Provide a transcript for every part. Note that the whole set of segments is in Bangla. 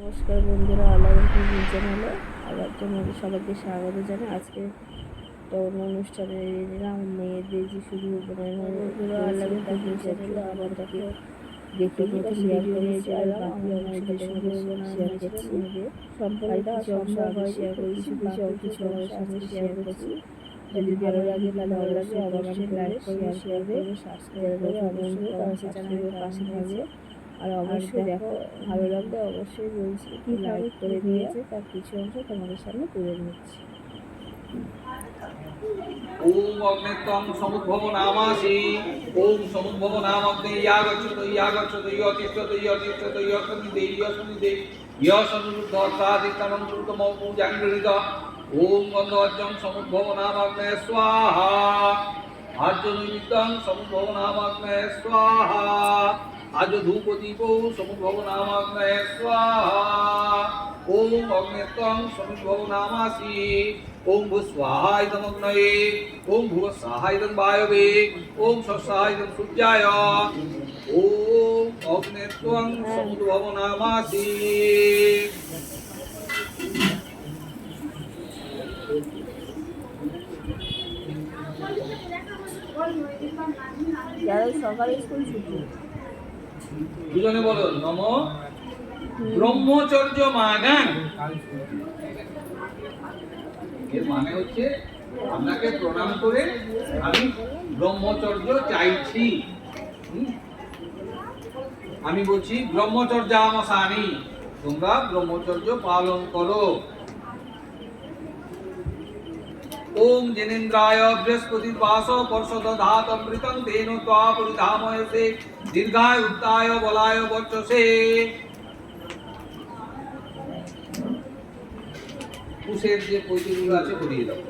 নমস্কার বন্ধুরা, আলাদা চ্যানেলে আবার তোমাদের সবাইকে স্বাগত জানাই। আজকে একটা অন্য অনুষ্ঠানে এলাম, মেয়েদের যে শুধু আলাদা চ্যানেলে আবার তাকে দেখে প্রথম ভিডিও নিয়েছে আর বাকি অংশটা তোমাদের সঙ্গে শেয়ার করছি। সম্পূর্ণ সম্ভব হয় শেয়ার করেছি, কিছু কিছু অংশ সঙ্গে শেয়ার করছি। যদি ভালো লাগে তাহলে অবশ্যই অবশ্যই লাইক করবে, শেয়ার করবে, সাবস্ক্রাইব করবে, অবশ্যই চ্যানেলের পাশে থাকবে। আর অবশ্যই দেখো, ভালো লাগলে অবশ্যই বলছি লাইক করে দিয়েছে, তার কিছু অংশ তোমাদের সামনে তুলে নিচ্ছি। ওম অগ্নেত্বং সমুদ্ভব নামাসি ওম সমুদ্ভব নামগ্নে ইয়াগচ্ছত ইয়াগচ্ছত ইয়তিষ্ঠত ইয়তিষ্ঠত ইয়সনিদে ইয়সনিদে ইয়সনুদ্ধত্রাদিত্তমং দ্রুতমৌ পূজাঙ্গৃত ওম গন্ধবজ্জং সমুদ্ভব নামগ্নে স্বাহা আর্য নৈমিত্তং সমুদ্ভব নামগ্নে স্বাহা আজ ধূপদীপ সমুদ্ভব নামগ্নে স্বাহা ওম অগ্নেত্বং সমুদ্ভব নামাসি ওম ভূস্বাহাইদমগ্নয়ে ওম ভুবস্বাহাইদং বায়বে ওম স্বস্বাহাইদং সূর্যায় ওম অগ্নেত্বং সমুদ্ভব নামাসি। সকালে স্কুল ছুটি, দুজনে বলো নম ব্রহ্মচর্য মাগান। এর মানে হচ্ছে আপনাকে প্রণাম করে আমি ব্রহ্মচর্য চাইছি। আমি বলছি ব্রহ্মচর্য আমসানি, তোমরা ব্রহ্মচর্য পালন করো। ওম জেনেন্দ্রায় বৃহস্পতি বাস পর্ষদ ধাত অমৃতং তেন ত্বা পরিধাময়সে দীর্ঘায় উত্তায় বলায় বর্চসে। কুশের যে পৈতিগুলো আছে পড়িয়ে দাও।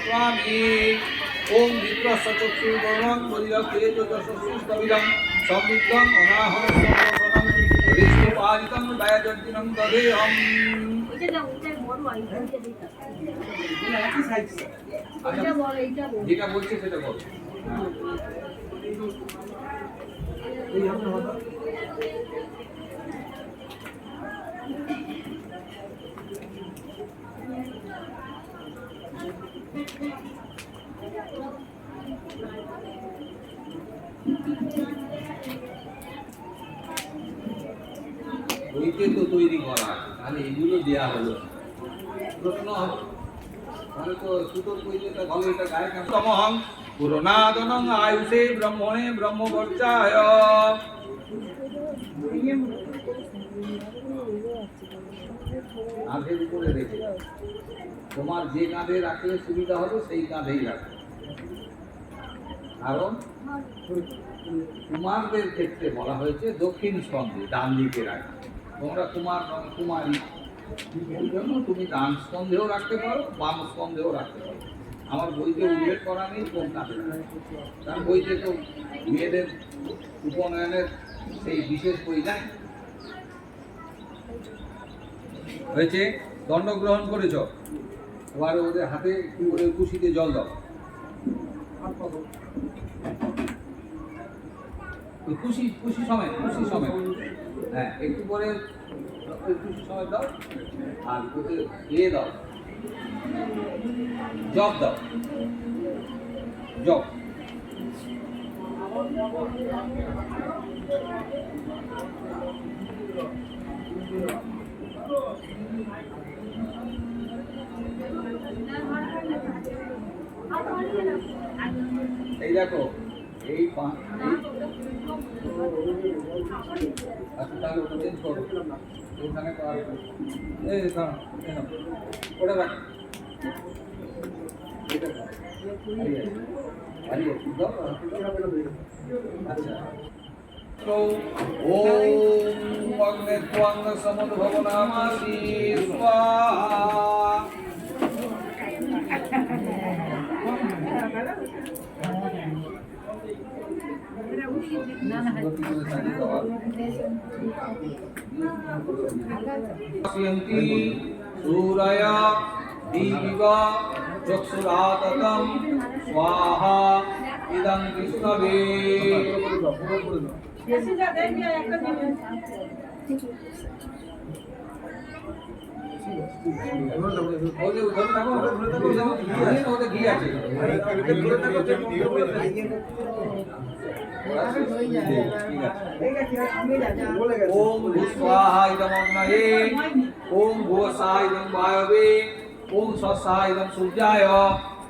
স্বামী ওম মিত্রস্য চক্ষুর্বর্ণং বলিরক্তে যশস্যস্তবিদং সমৃদ্ধং অনাহরং ঋষ্টিপালিতং বায়জর্দিনং তদেহম। যেটা বলছে সেটা বল। বইতে তো তৈরি করা, তাহলে এগুলো দেয়া হলো প্রশ্ন তাহলে তো সুতোর বইতে ভালো এটা গায়ে তমহং পুরনাদনং আয়ুষে ব্রহ্মণে ব্রহ্মবর্চায়। কাঁধের উপরে রেখে তোমার যে কাঁধে রাখলে সুবিধা হবে সেই কাঁধেই রাখবে, কারণ কুমারদের ক্ষেত্রে বলা হয়েছে দক্ষিণ স্কন্ধে ডান দিকে রাখবে। তোমরা কুমার কুমারী, এই জন্য তুমি ডান স্কন্ধেও রাখতে পারো, বাম স্কন্ধেও রাখতে পারো। আমার বইতে উল্লেখ করা নেই কোন কাঁধে, কারণ বইতে তো মেয়েদের উপনয়নের সেই বিশেষ বই নাই। হয়েছে, দণ্ড গ্রহণ করেছ, এবারে ওদের হাতে কি করে কুশিতে জল দাও। খুশি খুশি সময়, খুশি সময়, হ্যাঁ একটু পরে খুশি সময় দাও। আর ওদের ইয়ে দাও, জব দাও, জব। এই দেখো এই আচ্ছা তাহলে ওটা চেঞ্জ করো, ওখানে তো আর এই দাঁড়াও ওটা রাখ, এটা হারিয়ে দাও। আচ্ছা ওম অগ্নেত্বং সমুদ্ভব নামাসি স্বাহা। सूरया दीवा चक्षुराततं स्वाहा इदं विष्णवे। ওদের ঘি আছে ওম ভূস্বাহা ইদম অগ্নয়ে ওম ভুবস্বাহা ইদম বায়বে ওম স্বস্বাহা ইদম সূর্যায়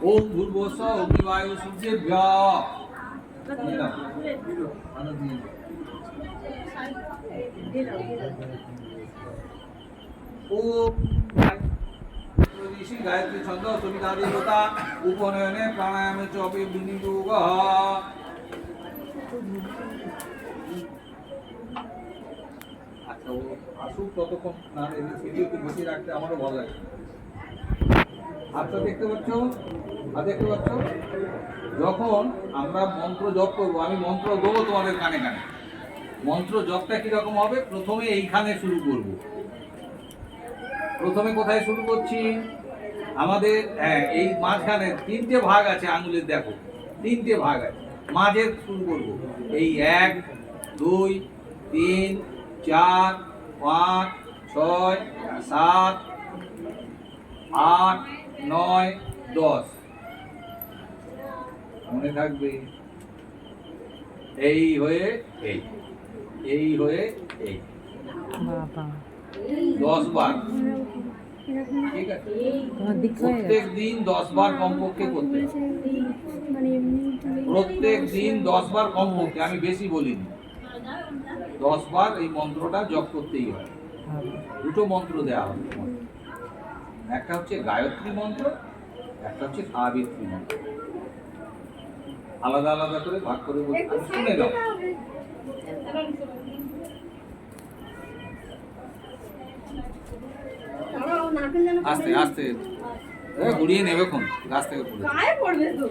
ওম ভূর্ভুবস্বঃ অগ্নিবায়ু সূর্যেভ্যঃ ওম ঋষি গায়ত্রী ছন্দ সবিতা দেবতা উপনয়নে প্রাণায়ামে চ অপি বিনিয়োগঃ। আচ্ছা ও আসুক ততক্ষণ না ভিডিও একটু বসিয়ে রাখতে আমারও ভালো লাগে। আচ্ছা দেখতে পাচ্ছ দেখতে পাচ্ছ যখন আমরা মন্ত্র জপ করবো আমি মন্ত্র দেবো তোমাদের কানে কানে। মন্ত্র জপটা কিরকম হবে, প্রথমে এইখানে শুরু করব। প্রথমে কোথায় শুরু করছি, আমাদের এই মাঝখানে 3টে ভাগ আছে আঙুলের, দেখো 3টে ভাগ আছে, মাঝে শুরু করব। এই 1 2 3 4 5 6 7 8 9 10 মনে থাকবে। এই হয়ে এই, এই হয়ে এই, 10 বার। ঠিক আছে, প্রত্যেক দিন 10 বার কমপক্ষে করতে হবে। প্রত্যেক দিন 10 বার কমপক্ষে, আমি বেশি বলিনি, 10 বার এই মন্ত্রটা জপ করতেই হয়। দুটো মন্ত্র দেওয়া হবে, একটা হচ্ছে গায়ত্রী মন্ত্র, একটা হচ্ছে সাবিত্রী মন্ত্র। আলাদা আলাদা করে ভাগ করে বলতে শুনে দাও। আস্তে আস্তে ঘুরিয়ে নেবে কোন গাছ থেকে পড়বে তো।